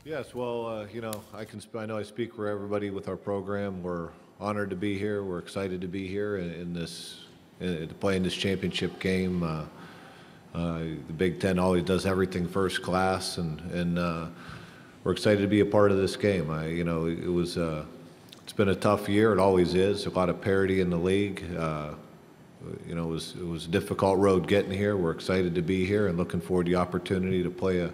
Yes, well, I know I speak for everybody with our program. We're honored to be here. We're excited to be here to play in this championship game. The Big Ten always does everything first class, and we're excited to be a part of this game. It's been a tough year. It always is. A lot of parity in the league. It was a difficult road getting here. We're excited to be here and looking forward to the opportunity to play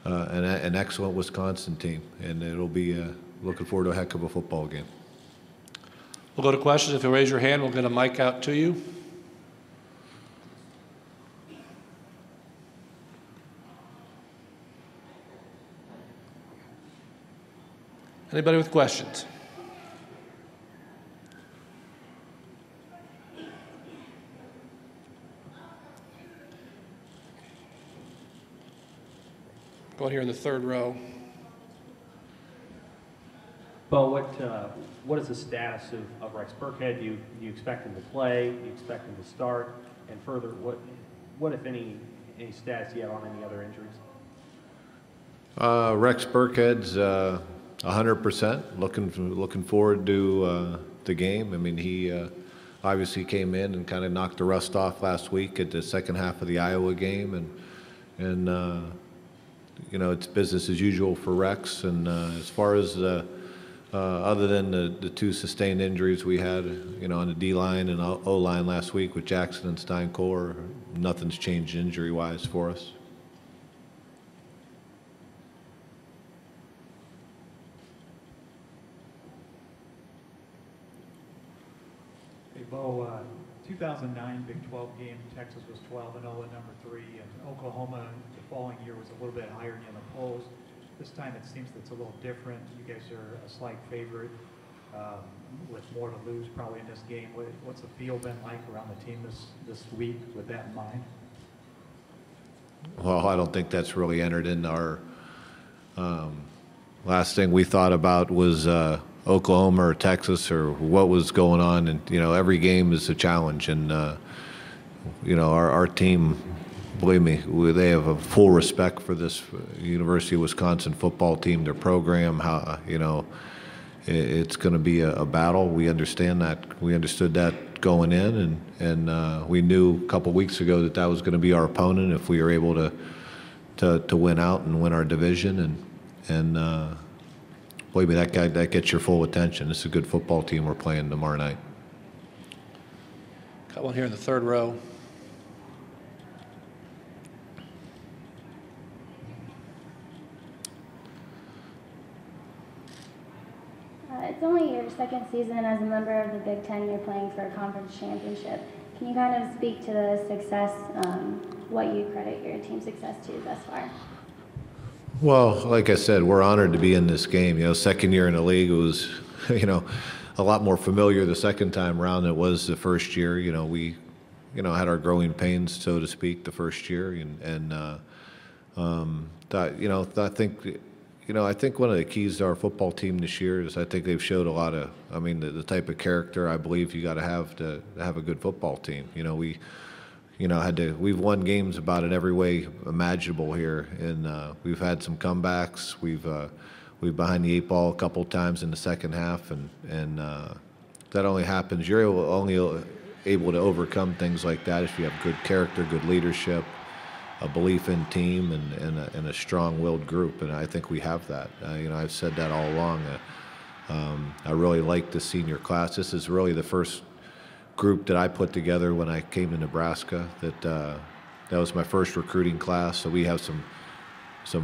an excellent Wisconsin team, and it'll be looking forward to a heck of a football game. We'll go to questions. If you raise your hand, we'll get a mic out to you. Anybody with questions? Going here in the third row. Bo, what is the status of Rex Burkhead? Do you expect him to play? Do you expect him to start? And further, what if any status you have on any other injuries? Rex Burkhead's 100%. Looking forward to the game. I mean, he obviously came in and kind of knocked the rust off last week at the second half of the Iowa game, and it's business as usual for Rex. And as far as other than the two sustained injuries we had, on the D line and O line last week with Jackson and Steincore, nothing's changed injury-wise for us. Hey, Bo, 2009 Big 12 game, Texas was 12-0 at number 3, and Oklahoma the following year was a little bit higher in the polls. This time it seems that it's a little different. You guys are a slight favorite with more to lose probably in this game. What's the feel been like around the team this week with that in mind? Well, I don't think that's really entered into our last thing we thought about was Oklahoma or Texas or what was going on. And, every game is a challenge. And, our team, believe me, they have a full respect for this University of Wisconsin football team, their program, how, it's going to be a battle. We understand that. We understood that going in, and we knew a couple weeks ago that was going to be our opponent if we were able to win out and win our division. And believe me, that gets your full attention. This is a good football team we're playing tomorrow night. Got one here in the third row. It's only your second season as a member of the Big Ten. You're playing for a conference championship. Can you kind of speak to the success, what you credit your team's success to thus far? Well, like I said, we're honored to be in this game. Second year in the league, it was, a lot more familiar the second time around than it was the first year. We, had our growing pains, so to speak, the first year, I think one of the keys to our football team this year is I think they've showed a lot of, the type of character I believe you got to have a good football team. We've won games about in every way imaginable here, and we've had some comebacks. We've behind the eight ball a couple times in the second half, and that only happens. You're only able to overcome things like that if you have good character, good leadership, a belief in team, and a strong-willed group, and I think we have that. I've said that all along. I really like the senior class. This is really the first group that I put together when I came to Nebraska. That was my first recruiting class. So we have some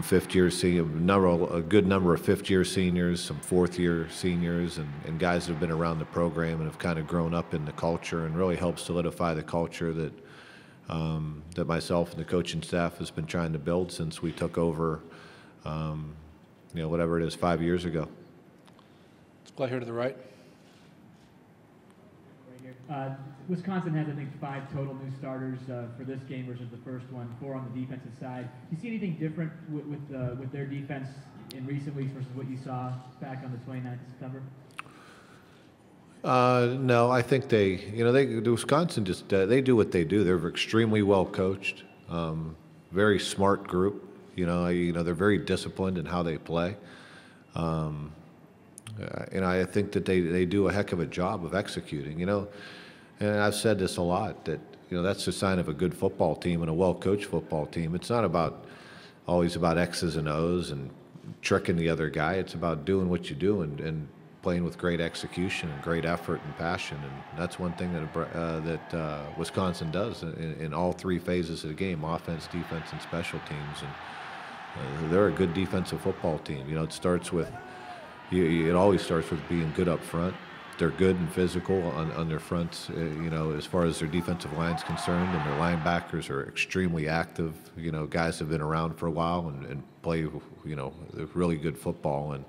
fifth-year senior, a good number of fifth-year seniors, some fourth-year seniors, and guys that have been around the program and have kind of grown up in the culture and really helped solidify the culture that myself and the coaching staff has been trying to build since we took over, whatever it is, 5 years ago. Let's go here to the right. Wisconsin has, I think, 5 total new starters for this game versus the first one, 4 on the defensive side. Do you see anything different with their defense in recent weeks versus what you saw back on the 29th of September? No, I think the Wisconsin just they do what they do. They're extremely well coached, very smart group. They're very disciplined in how they play. And I think that they do a heck of a job of executing. And I've said this a lot, that that's a sign of a good football team and a well-coached football team. It's not always about X's and O's and tricking the other guy. It's about doing what you do and playing with great execution and great effort and passion. And that's one thing that Wisconsin does in all three phases of the game: offense, defense, and special teams. And they're a good defensive football team. It starts with it always starts with being good up front. They're good and physical on their fronts, as far as their defensive line's concerned, and their linebackers are extremely active. Guys have been around for a while and play, really good football.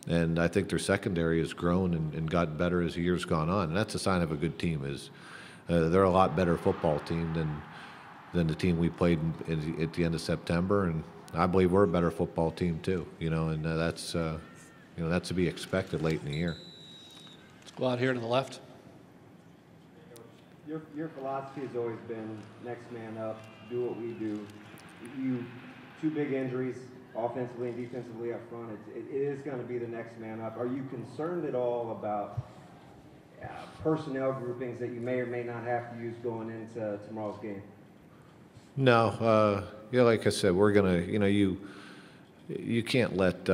And I think their secondary has grown and gotten better as the year's gone on. And that's a sign of a good team. They're a lot better football team than the team we played at the end of September. And I believe we're a better football team too. And that's to be expected late in the year. Let's go out here to the left. Your philosophy has always been next man up, do what we do. You two big injuries, offensively and defensively up front. It is going to be the next man up. Are you concerned at all about personnel groupings that you may or may not have to use going into tomorrow's game? No, like I said, we're gonna. You can't let.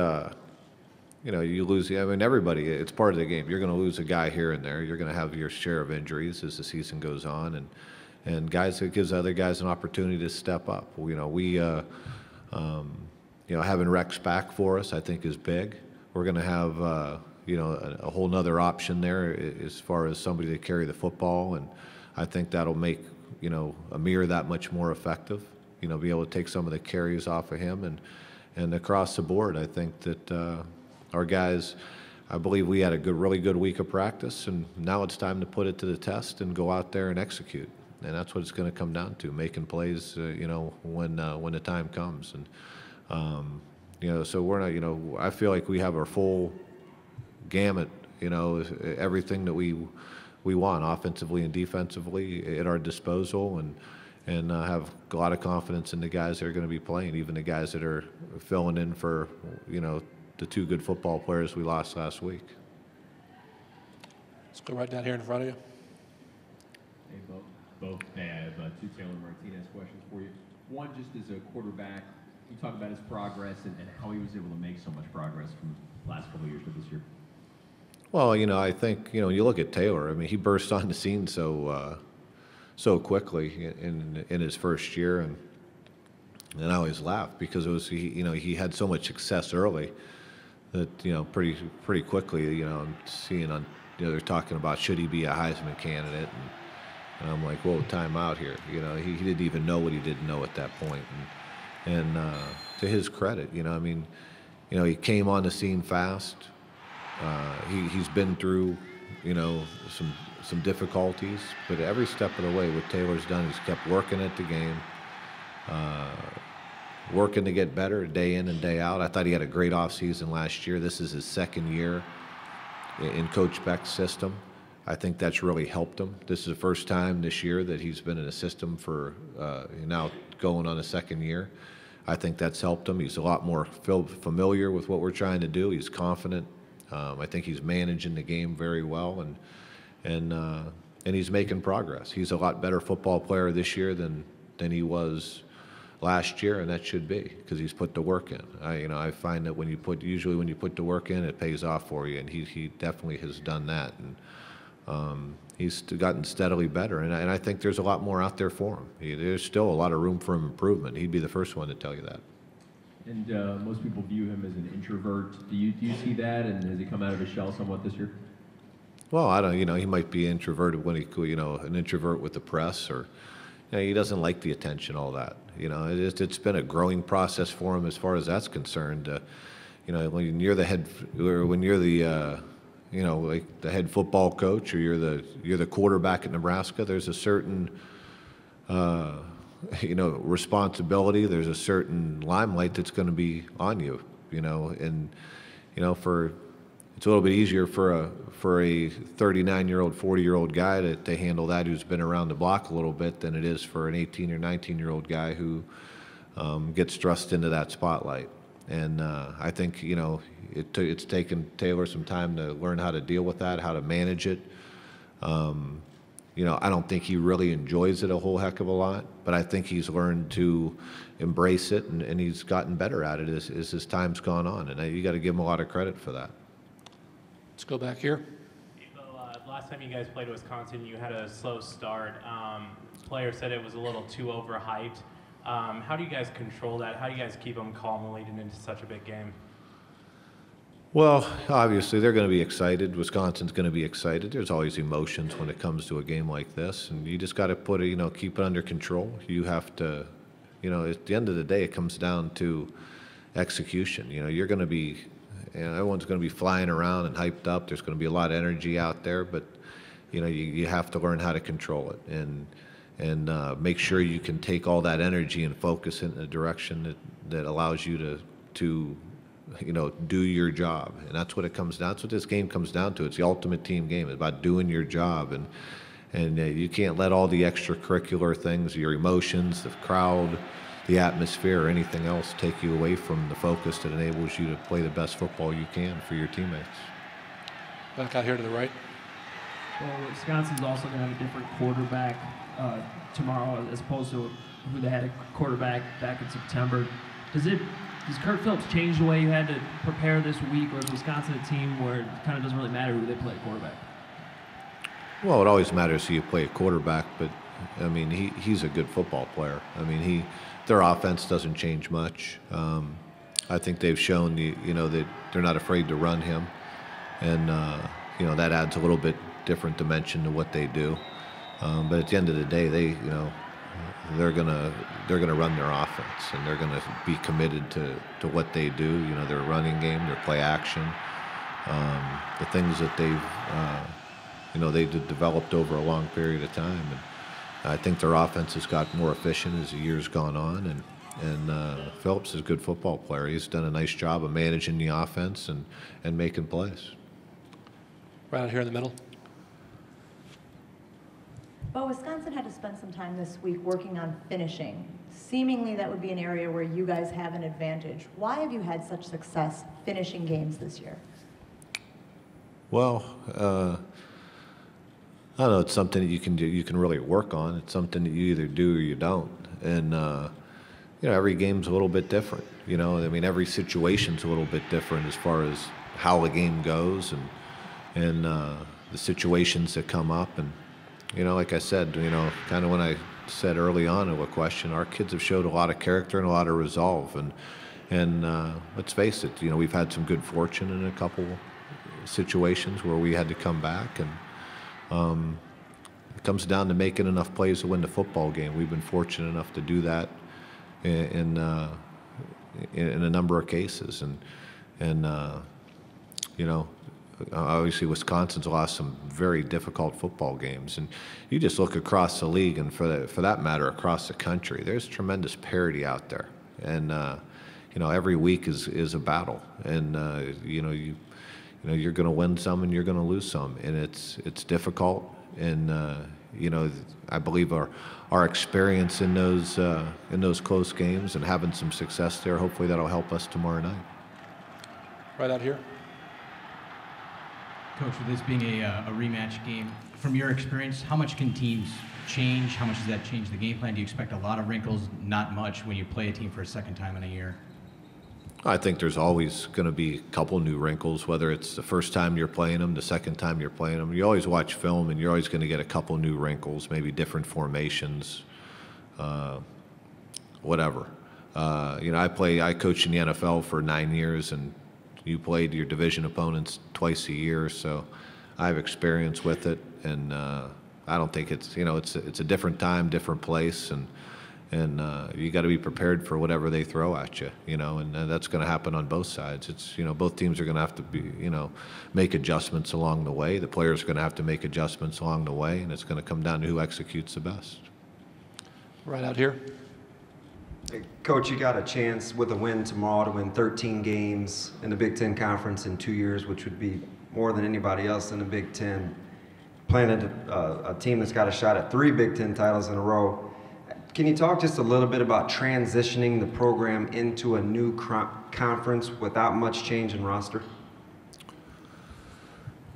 You lose. I mean, everybody. It's part of the game. You're going to lose a guy here and there. You're going to have your share of injuries as the season goes on, and guys, it gives other guys an opportunity to step up. Having Rex back for us, I think, is big. We're going to have a whole nother option there as far as somebody to carry the football, and I think that'll make Amir that much more effective. Be able to take some of the carries off of him, and across the board, I think that. Our guys, I believe we had a really good week of practice, and now it's time to put it to the test and go out there and execute. And that's what it's going to come down to: making plays, when the time comes. And so we're not, I feel like we have our full gamut, everything that we want offensively and defensively at our disposal, and have a lot of confidence in the guys that are going to be playing, even the guys that are filling in for the two good football players we lost last week. Let's go right down here in front of you. Hey, Bo. Hey, I have two Taylor Martinez questions for you. One, just as a quarterback, you talk about his progress and how he was able to make so much progress from the last couple of years to this year. Well, I think, you look at Taylor, I mean, he burst on the scene so quickly in his first year, and I always laugh because it was, he had so much success early that, pretty quickly, I'm seeing on, they're talking about should he be a Heisman candidate, and I'm like, whoa, time out here. He didn't even know what he didn't know at that point. And to his credit, he came on the scene fast. He's been through, some difficulties, but every step of the way, what Taylor's done, he's kept working at the game, working to get better day in and day out. I thought he had a great offseason last year. This is his second year in Coach Beck's system. I think that's really helped him. This is the first time this year that he's been in a system for now going on a second year. I think that's helped him. He's a lot more familiar with what we're trying to do. He's confident. I think he's managing the game very well, and he's making progress. He's a lot better football player this year than he was last year, and that should be because he's put the work in. I find that usually when you put the work in, it pays off for you, and he definitely has done that, and he's gotten steadily better, and I think there's a lot more out there for him. There's still a lot of room for improvement. He'd be the first one to tell you that. And most people view him as an introvert. Do you see that, and has he come out of his shell somewhat this year? Well, I don't. He might be introverted when an introvert with the press, or he doesn't like the attention, all that. It's been a growing process for him as far as that's concerned. When you're the head, or when you're the, like the head football coach, or you're the quarterback at Nebraska, there's a certain, responsibility. There's a certain limelight that's going to be on you. It's a little bit easier for a 39-year-old, 40-year-old guy to handle that who's been around the block a little bit than it is for an 18 or 19-year-old guy who gets thrust into that spotlight. And I think, it's taken Taylor some time to learn how to deal with that, how to manage it. I don't think he really enjoys it a whole heck of a lot, but I think he's learned to embrace it, and he's gotten better at it as his time's gone on. And you got to give him a lot of credit for that. Let's go back here. Last time you guys played Wisconsin, you had a slow start. Players said it was a little too overhyped. How do you guys control that? How do you guys keep them calm leading into such a big game? Well, obviously they're going to be excited. Wisconsin's going to be excited. There's always emotions when it comes to a game like this, and you just got to keep it under control. You have to, at the end of the day, it comes down to execution. You're going to be, everyone's going to be flying around and hyped up. There's going to be a lot of energy out there, but you have to learn how to control it and make sure you can take all that energy and focus it in a direction that allows you to do your job. And that's what it comes down. That's what this game comes down to. It's the ultimate team game. It's about doing your job, and you can't let all the extracurricular things, your emotions, the crowd, the atmosphere, or anything else take you away from the focus that enables you to play the best football you can for your teammates. Back out here to the right. Well, Wisconsin's also going to have a different quarterback tomorrow as opposed to who they had a quarterback back in September. Does Kirk Phillips change the way you had to prepare this week, or is Wisconsin a team where it kind of doesn't really matter who they play at quarterback? Well, it always matters who you play at quarterback, but I mean, he's a good football player. I mean, their offense doesn't change much. I think they've shown that they're not afraid to run him, and that adds a little bit different dimension to what they do. But at the end of the day, they're gonna run their offense, and they're gonna be committed to what they do. Their running game, their play action, the things that they've developed over a long period of time. And I think their offense has got more efficient as the years gone on. And Phillips is a good football player. He's done a nice job of managing the offense and making plays. Right out here in the middle. But Wisconsin had to spend some time this week working on finishing. Seemingly that would be an area where you guys have an advantage. Why have you had such success finishing games this year? Well, I don't know. It's something that you can do. You can really work on. It's something that you either do or you don't. And every game's a little bit different. I mean, every situation's a little bit different as far as how the game goes and the situations that come up. And like I said, kind of when I said early on in a question, our kids have showed a lot of character and a lot of resolve. And let's face it, we've had some good fortune in a couple situations where we had to come back, and it comes down to making enough plays to win the football game. We've been fortunate enough to do that in a number of cases, and obviously Wisconsin's lost some very difficult football games, and you just look across the league, and for that matter across the country, there's tremendous parity out there, and every week is a battle, and you're going to win some and you're going to lose some, and it's difficult, and I believe our experience in those close games and having some success there, hopefully that'll help us tomorrow night. Right out here. Coach, with this being a rematch game, from your experience, how much can teams change? How much does that change the game plan? Do you expect a lot of wrinkles? Not much when you play a team for a second time in a year. I think there's always going to be a couple new wrinkles, whether it's the first time you're playing them, the second time you're playing them. You always watch film, and you're always going to get a couple new wrinkles, maybe different formations, whatever. I coached in the NFL for 9 years, and you played your division opponents twice a year, so I have experience with it, and I don't think it's a different time, different place, and you got to be prepared for whatever they throw at you, and that's going to happen on both sides. It's both teams are going to have to be make adjustments along the way. The players are going to have to make adjustments along the way, and it's going to come down to who executes the best. Right out here. Hey, Coach, you got a chance with a win tomorrow to win 13 games in the Big Ten Conference in 2 years, which would be more than anybody else in the Big Ten. Playing a team that's got a shot at 3 Big Ten titles in a row. Can you talk just a little bit about transitioning the program into a new conference without much change in roster?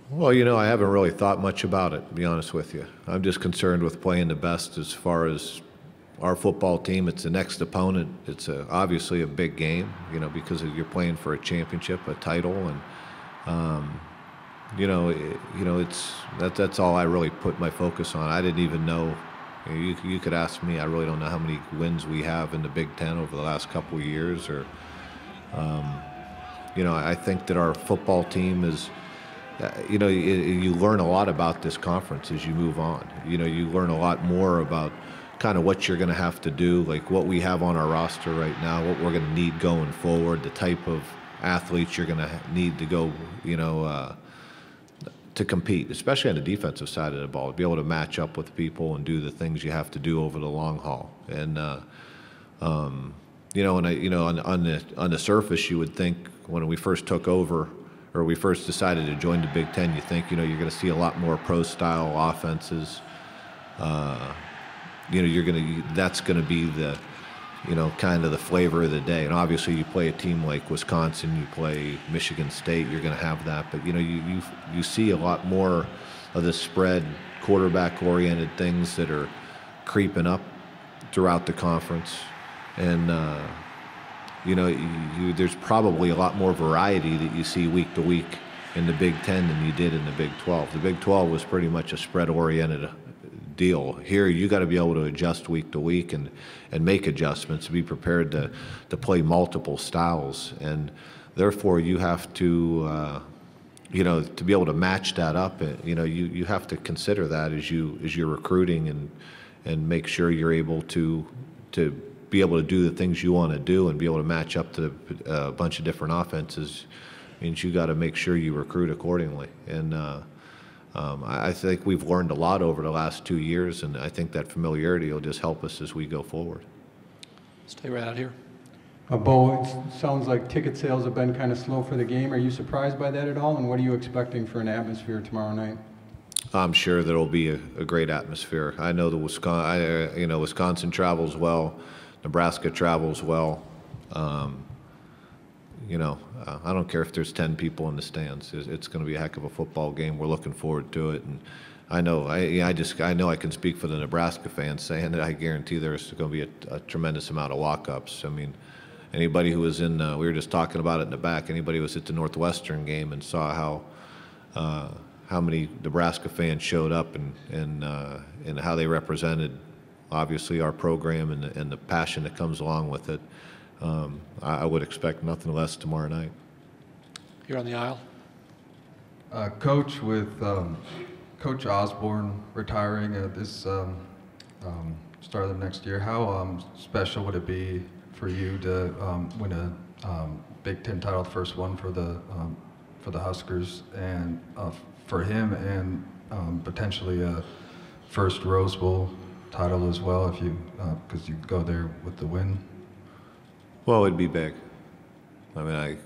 Well, I haven't really thought much about it, to be honest with you. I'm just concerned with playing the best as far as our football team. It's the next opponent. It's obviously a big game, because you're playing for a championship, a title, and that's all I really put my focus on. I didn't even know. You could ask me. I really don't know how many wins we have in the Big Ten over the last couple of years, or I think that our football team is. You learn a lot about this conference as you move on. You learn a lot more about kind of what you're going to have to do, like what we have on our roster right now, what we're going to need going forward, the type of athletes you're going to need to go, to compete, especially on the defensive side of the ball, to be able to match up with people and do the things you have to do over the long haul. And on the surface, you would think when we first took over, or we first decided to join the Big Ten, you think, you're going to see a lot more pro-style offenses. That's going to be the, kind of the flavor of the day. And obviously you play a team like Wisconsin, you play Michigan State, you're going to have that. But, you see a lot more of the spread, quarterback-oriented things that are creeping up throughout the conference. And, there's probably a lot more variety that you see week to week in the Big Ten than you did in the Big 12. The Big 12 was pretty much a spread-oriented deal. Here, you got to be able to adjust week to week and make adjustments, be prepared to play multiple styles, and therefore you have to, to be able to match that up. You have to consider that as you're recruiting and make sure you're able to be able to do the things you want to do and be able to match up to a bunch of different offenses. Means you got to make sure you recruit accordingly. And I think we've learned a lot over the last 2 years, and I think that familiarity will just help us as we go forward. Stay right out here. Bo, it sounds like ticket sales have been kind of slow for the game. Are you surprised by that at all? And what are you expecting for an atmosphere tomorrow night? I'm sure there will be a great atmosphere. I know Wisconsin travels well. Nebraska travels well. I don't care if there's 10 people in the stands. It's going to be a heck of a football game. We're looking forward to it, and I know I can speak for the Nebraska fans saying that I guarantee there's going to be a tremendous amount of walk-ups. I mean, anybody who was in, we were just talking about it in the back. Anybody who was at the Northwestern game and saw how many Nebraska fans showed up and how they represented, obviously, our program and the passion that comes along with it. I would expect nothing less tomorrow night. Here on the aisle. Coach, with Coach Osborne retiring at this start of the next year, how special would it be for you to win a Big Ten title, the first one for the Huskers, and for him, and potentially a first Rose Bowl title as well, if you because you go there with the win? Well, it'd be big. I mean,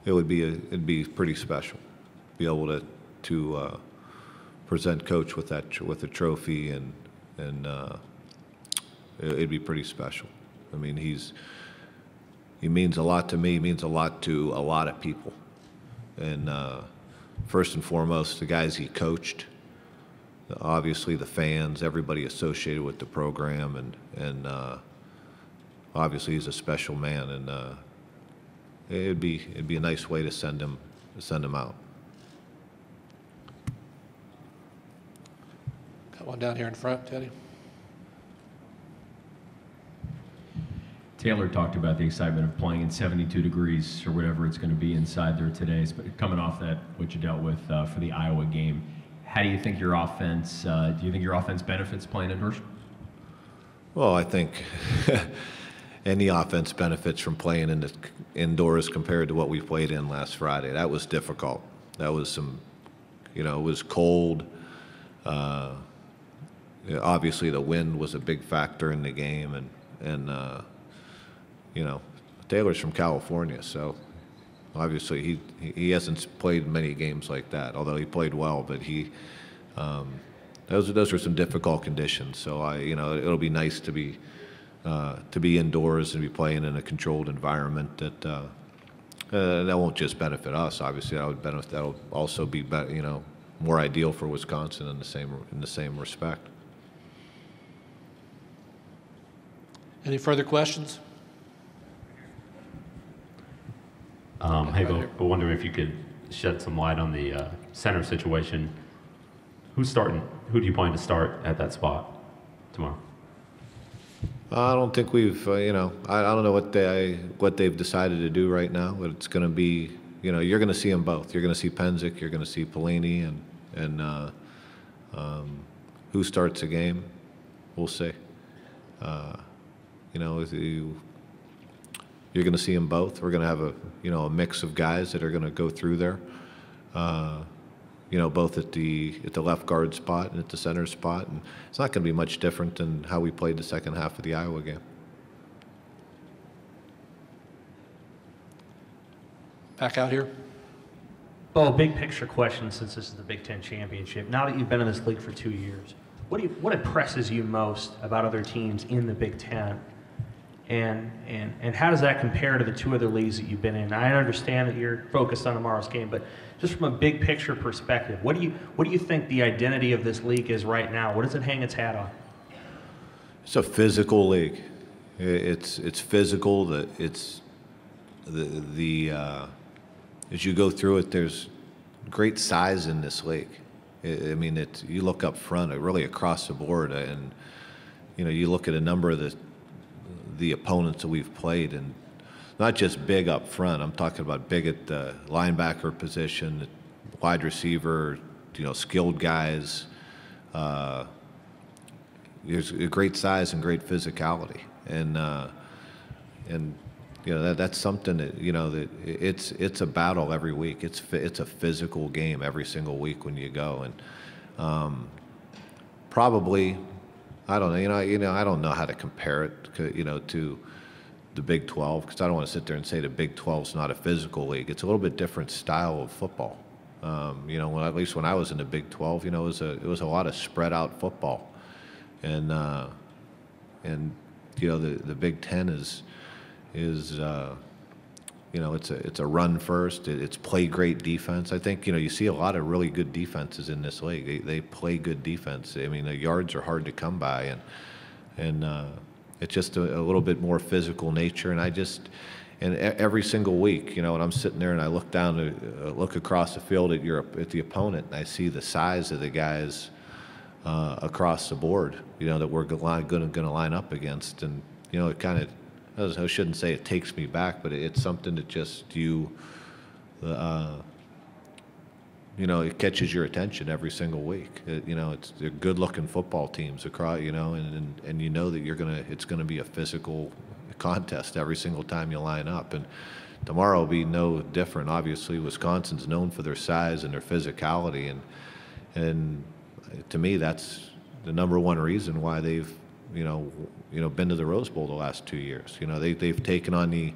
it'd be pretty special, be able to present Coach with a trophy, and it'd be pretty special. I mean, he means a lot to me. He means a lot to a lot of people, and first and foremost, the guys he coached. Obviously, the fans, everybody associated with the program, and obviously he's a special man, and it'd be a nice way to send him out. Got one down here in front, Teddy. Taylor talked about the excitement of playing in 72 degrees or whatever it's going to be inside there today. But coming off that, what you dealt with for the Iowa game, how do you think your offense? Do you think your offense benefits playing indoors? Well, I think any offense benefits from playing indoors compared to what we played in last Friday. That was difficult. That was it was cold. Obviously, the wind was a big factor in the game, and Taylor's from California, so obviously he hasn't played many games like that. Although he played well, but those are some difficult conditions. So it'll be nice to be indoors and be playing in a controlled environment that won't just benefit us. Obviously, that'll also be more ideal for Wisconsin in the same respect. Any further questions? Hey, Bill, I wonder if you could shed some light on the center situation. Who's starting? Who do you plan to start at that spot tomorrow? I don't think we've, I don't know what they've decided to do right now, but it's going to be, you're going to see them both. You're going to see Penzik, you're going to see Pelini, and who starts the game, we'll see. You're going to see them both. We're going to have a mix of guys that are going to go through there. Both at the left guard spot and at the center spot, and it's not going to be much different than how we played the second half of the Iowa game. Back out here. Well, big picture question, since this is the Big Ten championship. Now that you've been in this league for 2 years, what impresses you most about other teams in the Big Ten? And how does that compare to the two other leagues that you've been in? I understand that you're focused on tomorrow's game, but just from a big picture perspective, what do you think the identity of this league is right now? What does it hang its hat on? It's a physical league. It's physical. It's as you go through it, there's great size in this league. You look up front, really across the board, and you look at a number of the opponents that we've played, and not just big up front. I'm talking about big at the linebacker position, wide receiver, skilled guys. There's a great size and great physicality, and that's something that that it's a battle every week. It's a physical game every single week when you go, and probably I don't know. I don't know how to compare it to the Big 12, because I don't want to sit there and say the Big 12 is not a physical league. It's a little bit different style of football. At least when I was in the Big 12, it was a lot of spread out football, and the Big 10 is it's a run first. It's play great defense. I think you see a lot of really good defenses in this league. They play good defense. The yards are hard to come by, and it's just a little bit more physical nature. And every single week, when I'm sitting there and I look down, look across the field at the opponent, and I see the size of the guys across the board, that we're going to line up against, and it kind of, I shouldn't say it takes me back, but it's something that just it catches your attention every single week. They're good-looking football teams across, and that it's gonna be a physical contest every single time you line up. And tomorrow will be no different. Obviously, Wisconsin's known for their size and their physicality, and to me, that's the number one reason why they've been to the Rose Bowl the last 2 years. They've taken on the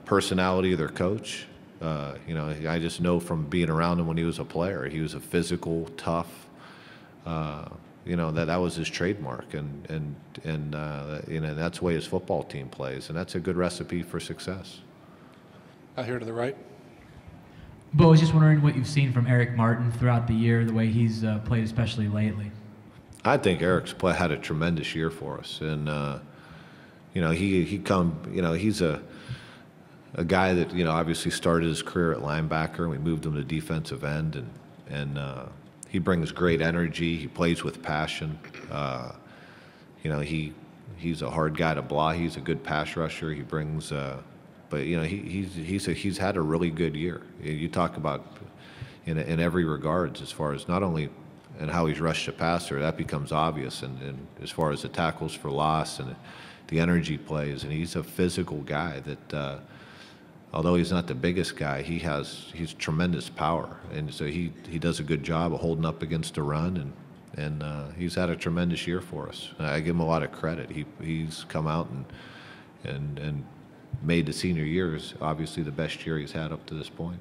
personality of their coach. I just know from being around him when he was a player, he was a physical, tough. That was his trademark, and that's the way his football team plays, and that's a good recipe for success. Out here to the right. Bo, I was just wondering what you've seen from Eric Martin throughout the year, the way he's played, especially lately. I think Eric's had a tremendous year for us, and he's a guy that obviously started his career at linebacker, and we moved him to defensive end, and he brings great energy. He plays with passion. He's a hard guy to block. He's a good pass rusher. He brings, but he's had a really good year. You talk about in every regards, as far as not only and how he's rushed the passer, that becomes obvious, and as far as the tackles for loss and the energy plays, and he's a physical guy that. Although he's not the biggest guy, he's tremendous power, and so he does a good job of holding up against the run, and he's had a tremendous year for us. I give him a lot of credit. He's come out and made the senior years obviously the best year he's had up to this point.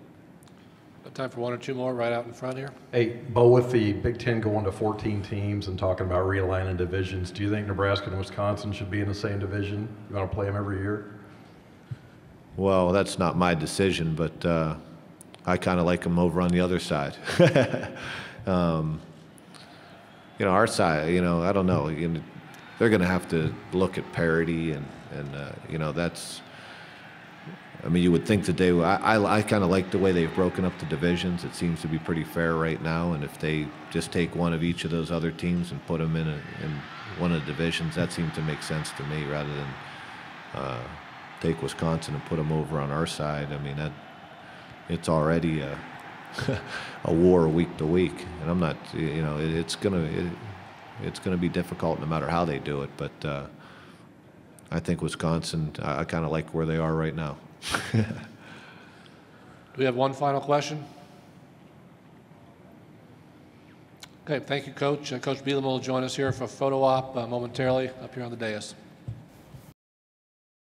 Time for one or two more right out in front here. Hey, Bo, with the Big Ten going to 14 teams and talking about realigning divisions, do you think Nebraska and Wisconsin should be in the same division? You want to play them every year? Well, that's not my decision, but I kind of like them over on the other side. You know, our side, you know, I don't know. You know, they're going to have to look at parity, and you know, that's. I mean, you would think that they. I kind of like the way they've broken up the divisions. It seems to be pretty fair right now. And if they just take one of each of those other teams and put them in one of the divisions, that seems to make sense to me, rather than take Wisconsin and put them over on our side. I mean, it's already a war week to week, and I'm not. You know, it's gonna be difficult no matter how they do it. But I think Wisconsin. I kind of like where they are right now. Do we have one final question? Okay, thank you, Coach. Coach Bielema will join us here for a photo op momentarily up here on the dais.